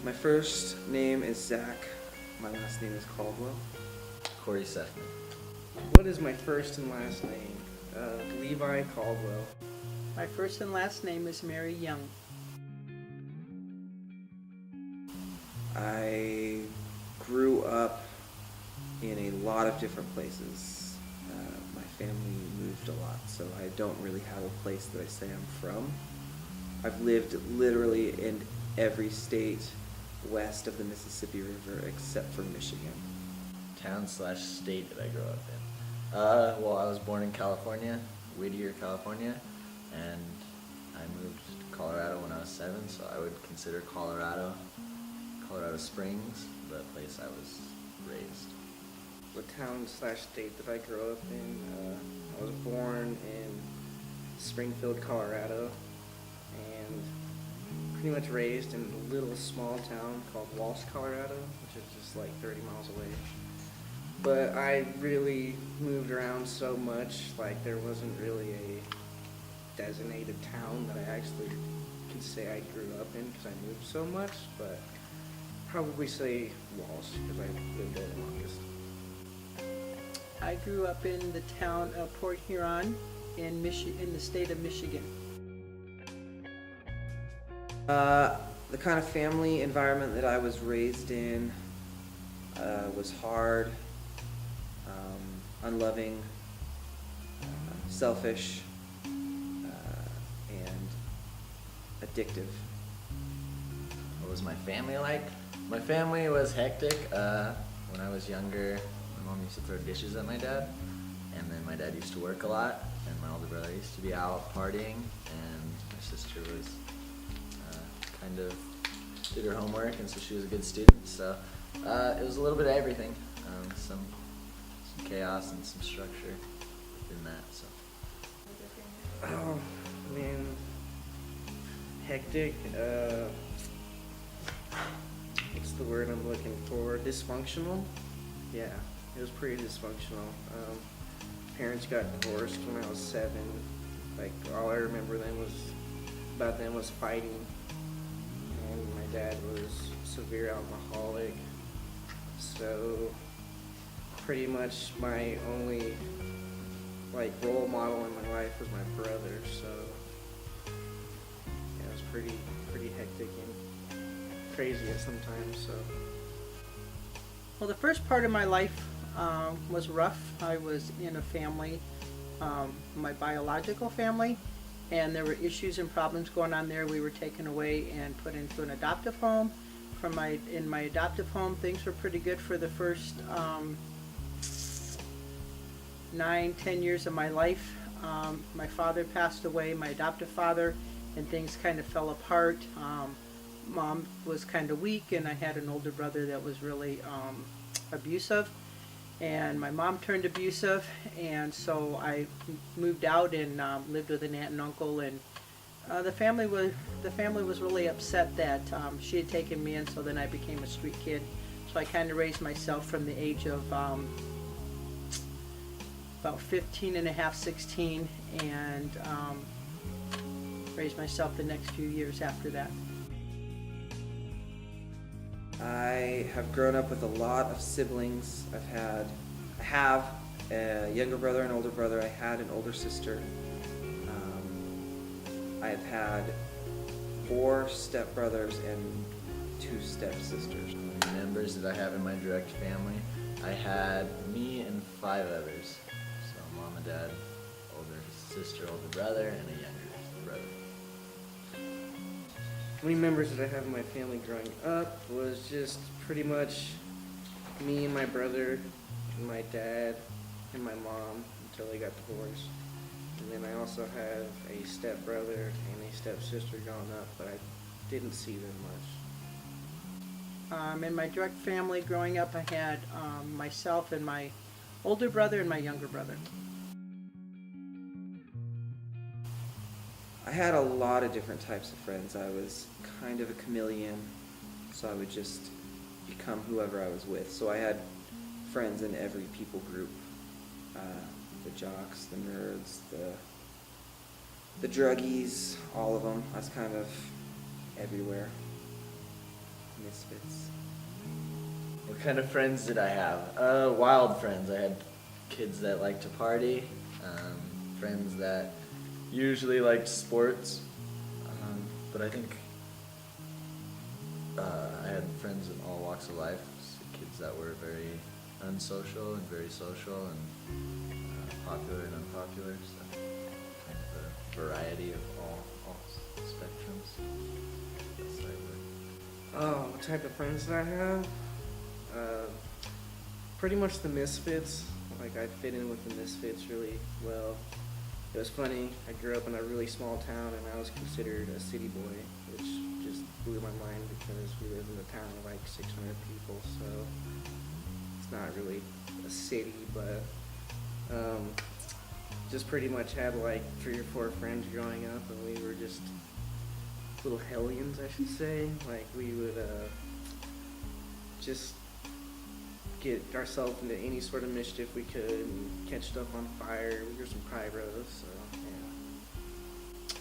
My first name is Zach. My last name is Caldwell. Corey Sefman. What is my first and last name? Levi Caldwell. My first and last name is Mary Young. I grew up in a lot of different places. My family moved a lot, so I don't really have a place that I say I'm from. I've lived literally in every state west of the Mississippi River except for Michigan. Town/state that I grew up in. Well, I was born in California, Whittier, California, and I moved to Colorado when I was 7, so I would consider Colorado Springs the place I was raised. The town/state that I grew up in, I was born in Springfield, Colorado, and pretty much raised in a little small town called Walsh, Colorado, which is just like 30 miles away. But I really moved around so much, like there wasn't really a designated town that I actually can say I grew up in because I moved so much, but probably say Walsh because I lived there the longest. I grew up in the town of Port Huron in the state of Michigan. The kind of family environment that I was raised in was hard, unloving, selfish, and addictive. What was my family like? My family was hectic. When I was younger, my mom used to throw dishes at my dad, and then my dad used to work a lot, and my older brother used to be out partying, and my sister was kind of did her homework, and so she was a good student. So it was a little bit of everything, some chaos and some structure within that. So. Oh, man. Hectic. What's the word I'm looking for? Dysfunctional? Yeah, it was pretty dysfunctional. Parents got divorced when I was 7. Like, all I remember about them was fighting. And my dad was a severe alcoholic. So, pretty much my only, like, role model in my life was my brother. So, yeah, it was pretty hectic and crazy at sometimes. So. Well, the first part of my life was rough. I was in a family, my biological family, and there were issues and problems going on there. We were taken away and put into an adoptive home. In my adoptive home, things were pretty good for the first 9-10 years of my life. My father passed away, my adoptive father, and things kind of fell apart. Mom was kind of weak, and I had an older brother that was really abusive, and my mom turned abusive, and so I moved out and lived with an aunt and uncle, and the family was really upset that she had taken me in, so then I became a street kid. So I kind of raised myself from the age of about 15 and a half, 16, and raised myself the next few years after that. I have grown up with a lot of siblings. I have a younger brother and older brother. I had an older sister. I have had 4 stepbrothers and 2 stepsisters. Members that I have in my direct family, I had me and 5 others. So mom and dad, older sister, older brother, and a younger brother. How many members that I have in my family growing up was just pretty much me and my brother and my dad and my mom until they got divorced. And then I also have a stepbrother and a stepsister growing up, but I didn't see them much. In my direct family growing up, I had myself and my older brother and my younger brother. I had a lot of different types of friends. I was kind of a chameleon, so I would just become whoever I was with. So I had friends in every people group. The jocks, the nerds, the druggies, all of them. I was kind of everywhere. misfits? What kind of friends did I have? Wild friends. I had kids that liked to party, friends that usually liked sports, but I think I had friends in all walks of life, kids that were very unsocial and very social and popular and unpopular, so kind of a variety of all spectrums. That's the right word. Oh, what type of friends did I have? Pretty much the misfits. Like, I fit in with the misfits really well. It was funny, I grew up in a really small town and I was considered a city boy, which just blew my mind because we lived in a town of like 600 people, so it's not really a city, but just pretty much had like 3 or 4 friends growing up, and we were just little hellions, I should say. Like, we would just get ourselves into any sort of mischief we could and catch stuff on fire. We were some pyros, so yeah.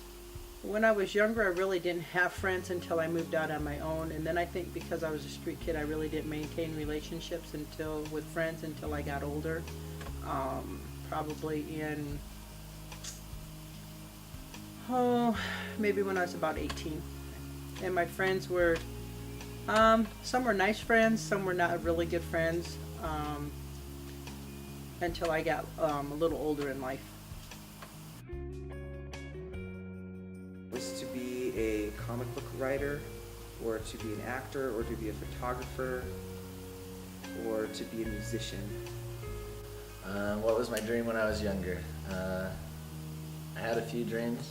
When I was younger, I really didn't have friends until I moved out on my own, and then I think because I was a street kid, I really didn't maintain relationships with friends until I got older. Probably in, maybe when I was about 18. And my friends were, some were nice friends, some were not really good friends, until I got a little older in life. Was to be a comic book writer, or to be an actor, or to be a photographer, or to be a musician? What was my dream when I was younger? I had a few dreams.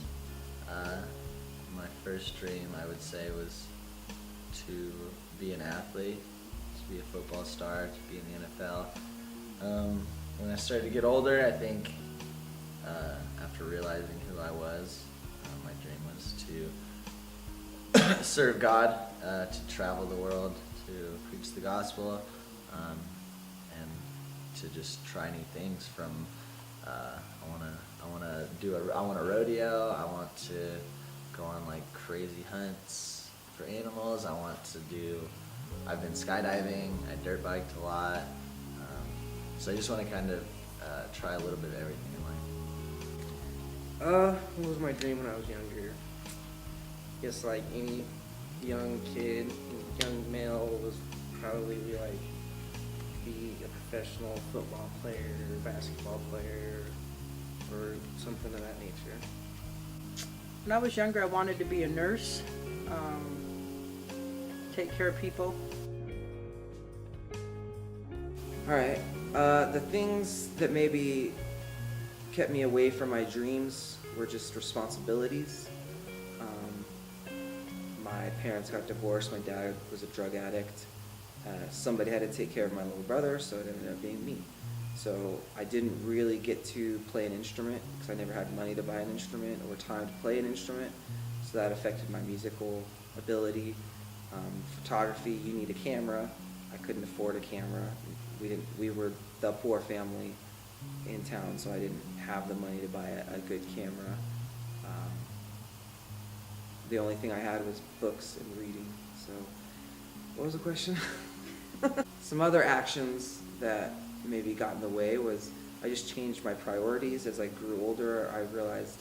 My first dream, I would say, was to be an athlete, to be a football star, to be in the NFL. When I started to get older, I think after realizing who I was, my dream was to serve God, to travel the world, to preach the gospel, and to just try new things. From I want a rodeo. I want to go on like crazy hunts for animals. I've been skydiving. I dirt biked a lot. So I just want to kind of try a little bit of everything in life. What was my dream when I was younger? I guess like any young kid, young male, was probably like be a professional football player or basketball player or something of that nature. When I was younger, I wanted to be a nurse, take care of people. Alright, the things that maybe kept me away from my dreams were just responsibilities. My parents got divorced, my dad was a drug addict. Somebody had to take care of my little brother, so it ended up being me. So I didn't really get to play an instrument because I never had money to buy an instrument or time to play an instrument, so that affected my musical ability. Photography, you need a camera. I couldn't afford a camera. We were the poor family in town, so I didn't have the money to buy a good camera. The only thing I had was books and reading. So, what was the question? Some other actions that maybe got in the way was I just changed my priorities as I grew older. I realized,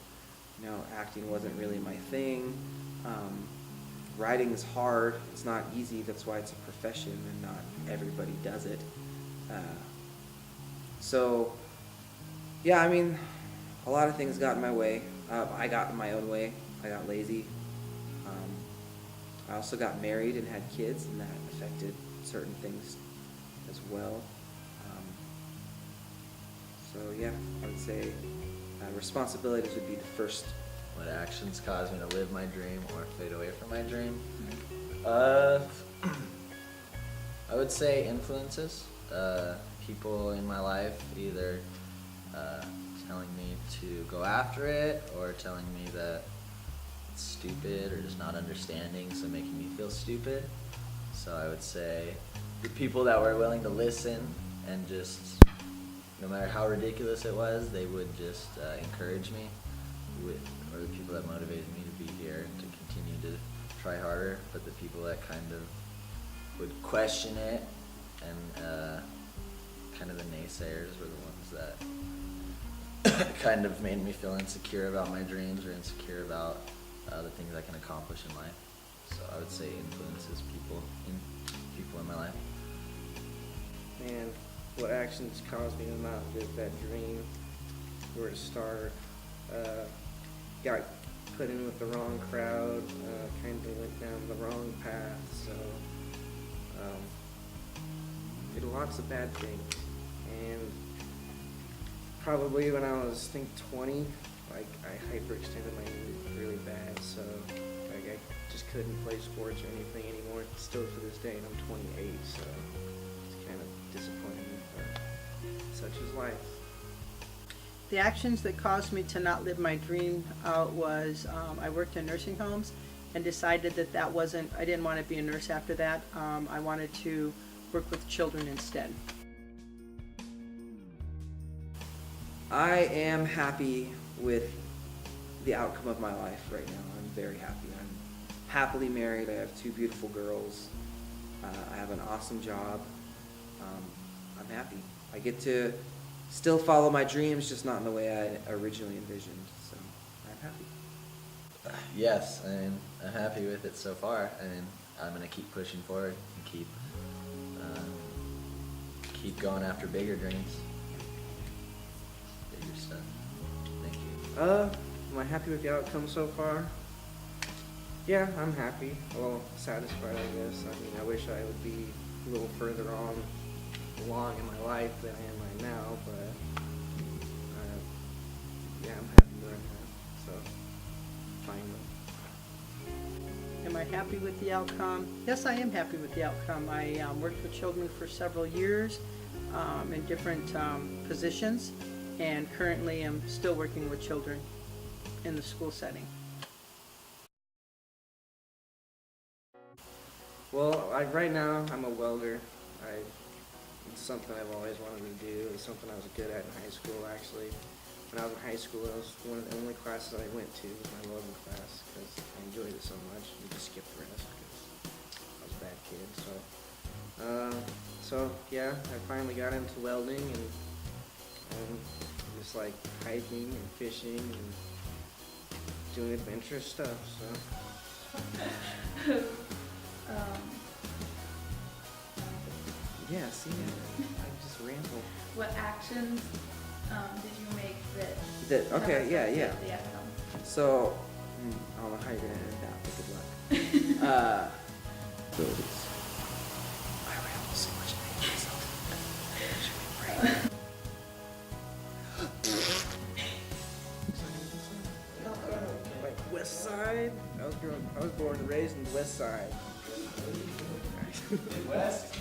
acting wasn't really my thing. Writing is hard. It's not easy. That's why it's a profession and not everybody does it. So, yeah, I mean, a lot of things got in my way. I got in my own way. I got lazy. I also got married and had kids, and that affected certain things as well. So yeah, I would say responsibilities would be the first. What actions caused me to live my dream or fade away from my dream? I would say influences. People in my life either telling me to go after it or telling me that it's stupid or just not understanding, so making me feel stupid. So I would say the people that were willing to listen and just, no matter how ridiculous it was, they would just encourage me, or the people that motivated me to be here and to continue to try harder. But the people that kind of would question it, and kind of the naysayers were the ones that kind of made me feel insecure about my dreams or insecure about the things I can accomplish in life. So I would say influences people in my life. And what actions caused me to not live that dream? Where to start? Got put in with the wrong crowd, kind of went down the wrong path, so did lots of bad things. And probably when I was, I think, 20, like, I hyperextended my knee really bad, so like I just couldn't play sports or anything anymore, still to this day, and I'm 28, so it's kind of disappointing, but such is life. The actions that caused me to not live my dream out was I worked in nursing homes and decided that wasn't, I didn't want to be a nurse after that. I wanted to work with children instead. I am happy with the outcome of my life right now. I'm very happy. I'm happily married. I have 2 beautiful girls. I have an awesome job. I'm happy. I get to still follow my dreams, just not in the way I originally envisioned. So I'm happy. Yes, I mean, I'm happy with it so far. I mean, I'm gonna keep pushing forward and keep going after bigger dreams, bigger stuff. Thank you. Am I happy with the outcome so far? Yeah, I'm happy. Well, satisfied, I guess. I mean, I wish I would be a little further along in my life than I am right now, but yeah, I'm happy where I'm at. So, finally. Am I happy with the outcome? Yes, I am happy with the outcome. I worked with children for several years in different positions, and currently I'm still working with children in the school setting. Well, right now I'm a welder. It's something I've always wanted to do. It's something I was good at in high school, actually. When I was in high school, it was one of the only classes I went to was my welding class because I enjoyed it so much. You just skip the rest because I was a bad kid. So yeah, I finally got into welding and just like hiking and fishing and doing adventurous stuff. So. Yeah, see, I just ramble. What actions did you make that? Okay, have yeah. affected the outcome? So, I don't know how you're gonna edit that, but good luck. Abilities. I ramble so much to make myself. Should we break? Like West Side. I was born and raised in the West Side. West.